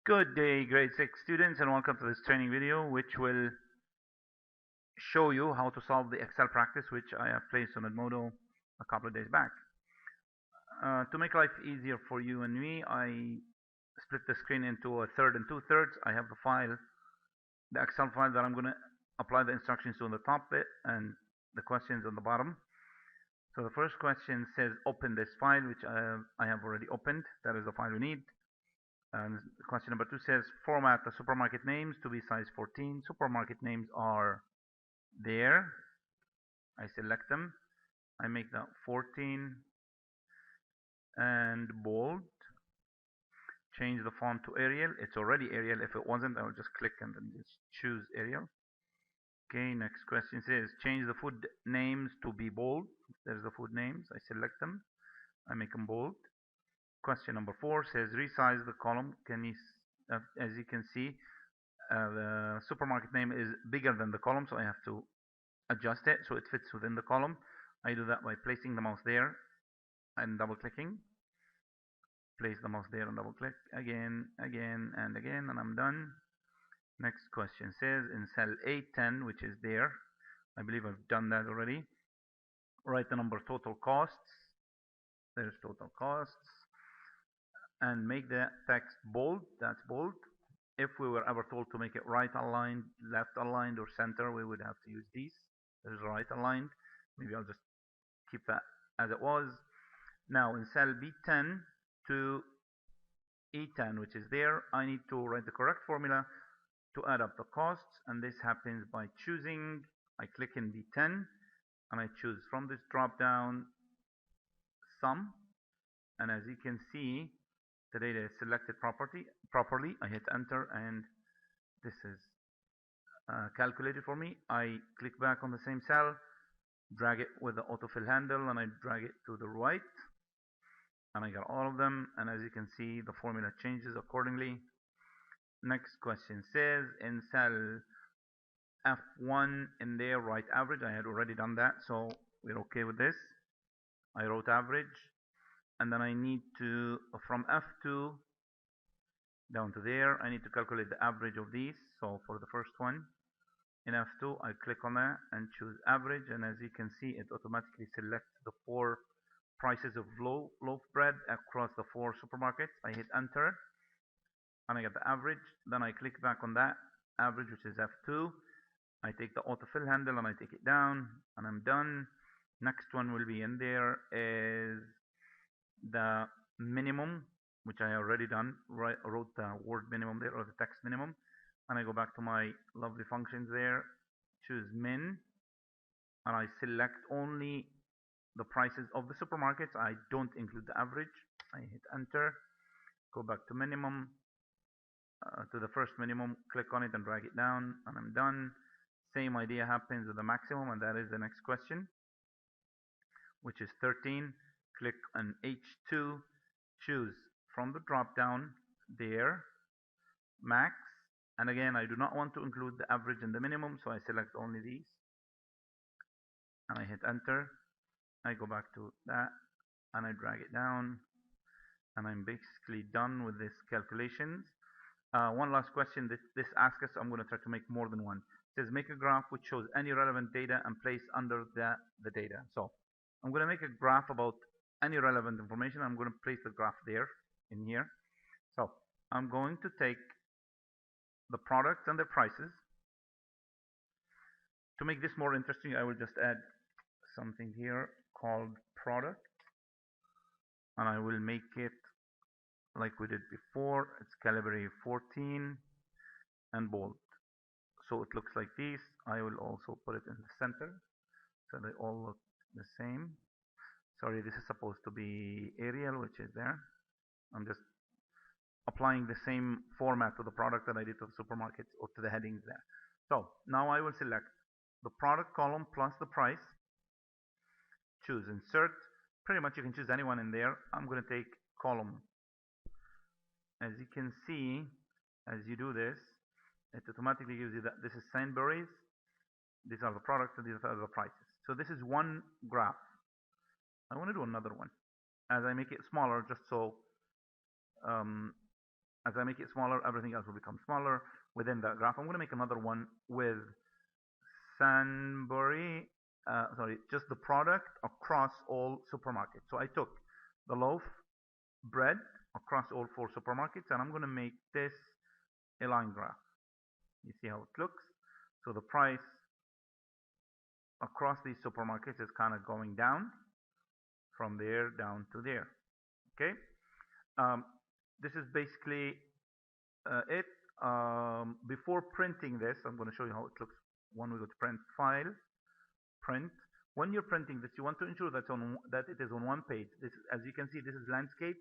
Good day, grade 6 students, and welcome to this training video, which will show you how to solve the Excel practice, which I have placed on Edmodo a couple of days back. To make life easier for you and me, I split the screen into a third and two-thirds. I have the file, the Excel file that I'm going to apply the instructions to on the top bit and the questions on the bottom. So the first question says open this file, which I have already opened. That is the file we need. And question number 2 says format the supermarket names to be size 14. Supermarket names are there. I select them. I make that 14 and bold. Change the font to Arial. It's already Arial. If it wasn't, I will just click and then just choose Arial. Okay, next question says change the food names to be bold. There's the food names. I select them. I make them bold. Question number 4 says resize the column. As you can see, the supermarket name is bigger than the column, so I have to adjust it so it fits within the column. I do that by placing the mouse there and double clicking. Place the mouse there and double click again, and again, and I'm done. Next question says in cell A10, which is there, I believe I've done that already. Write the number total costs. There's total costs. And make the text bold. That's bold. If we were ever told to make it right aligned, left aligned, or center, we would have to use these. There's right aligned. Maybe I'll just keep that as it was. Now in cell B10 to E10, which is there, I need to write the correct formula to add up the costs, and this happens by choosing. I click in B10 and I choose from this drop down sum, and as you can see, the data is selected properly. I hit enter and this is calculated for me. I click back on the same cell, drag it with the autofill handle, and I drag it to the right, and I got all of them, and as you can see, the formula changes accordingly. Next question says in cell F1 in there, write average. I had already done that, so we're okay with this. I wrote average, and then I need to, from F2 down to there, I need to calculate the average of these. So for the first one, in F2, I click on that and choose average, and as you can see, it automatically selects the 4 prices of loaf bread across the 4 supermarkets. I hit enter, and I get the average. Then I click back on that average, which is F2. I take the autofill handle and I take it down, and I'm done. Next one will be in there is the minimum, which I already done. Wrote the word minimum there, or the text minimum, and I go back to my lovely functions there, choose min, and I select only the prices of the supermarkets. I don't include the average. I hit enter, go back to minimum, to the first minimum, click on it and drag it down, and I'm done. Same idea happens with the maximum, and that is the next question, which is 13. Click on H2, choose from the drop down there, max, and again, I do not want to include the average and the minimum, so I select only these, and I hit enter. I go back to that, and I drag it down, and I'm basically done with this calculations. One last question that this asks us, I'm going to try to make more than one. It says make a graph which shows any relevant data and place under the data. So I'm going to make a graph about any relevant information. I'm going to place the graph there in here. So I'm going to take the products and their prices. To make this more interesting, I will just add something here called product, and I will make it like we did before. It's calibre 14 and bold, so it looks like this. I will also put it in the center so they all look the same. Sorry, this is supposed to be Arial, which is there. I'm just applying the same format to the product that I did to the supermarkets or to the headings there. So now I will select the product column plus the price, choose insert. Pretty much you can choose anyone in there. I'm going to take column. As you can see, as you do this, it automatically gives you that this is Sainsbury's, these are the products, and these are the prices. So this is one graph. I want to do another one as I make it smaller, just so As I make it smaller, everything else will become smaller within that graph. I'm going to make another one with Sunbury, sorry, just the product across all supermarkets. So I took the loaf bread across all 4 supermarkets, and I'm going to make this a line graph. You see how it looks? So the price across these supermarkets is kind of going down from there down to there. Okay, um, this is basically it. Before printing this, I'm going to show you how it looks when we go to print. File, print. When you're printing this, you want to ensure that it is on one page. This, as you can see, this is landscape,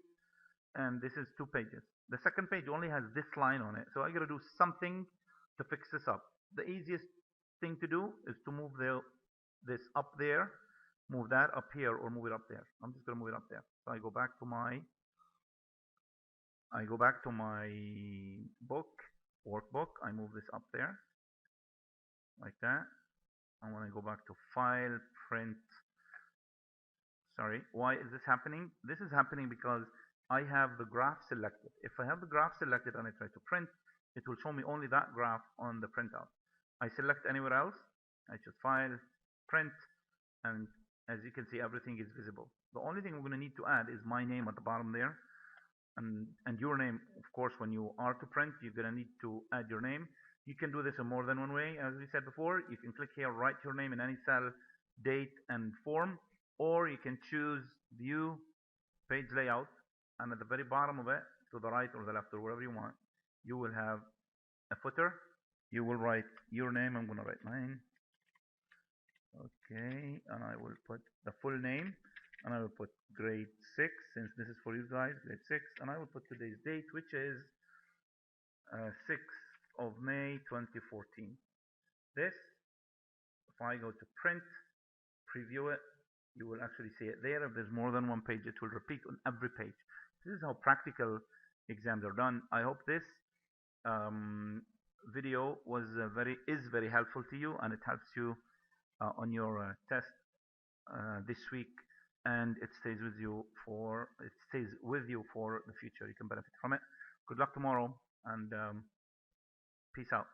and this is 2 pages. The second page only has this line on it, so I got to do something to fix this up. The easiest thing to do is to move this up there, move that up here, or move it up there. I'm just going to move it up there. So I go back to my book, workbook. I move this up there like that. And when I go back to file, print, sorry, why is this happening? This is happening because I have the graph selected. If I have the graph selected and I try to print, it will show me only that graph on the printout. I select anywhere else, I choose file, print, and as you can see, everything is visible. The only thing we're going to need to add is my name at the bottom there, and your name. Of course, when you are to print, you're going to need to add your name. You can do this in more than one way, as we said before. You can click here, write your name in any cell, date, and form, or you can choose view, page layout, and at the very bottom of it, to the right or the left or wherever you want, you will have a footer. You will write your name. I'm going to write mine. Okay, and I will put the full name, and I will put grade 6, since this is for you guys, grade 6, and I will put today's date, which is 6th of May 2014. This, if I go to print, preview it, you will actually see it there. If there's more than one page, it will repeat on every page. This is how practical exams are done. I hope this video is very helpful to you, and it helps you on your test this week, and it stays with you for the future. You can benefit from it. Good luck tomorrow, and peace out.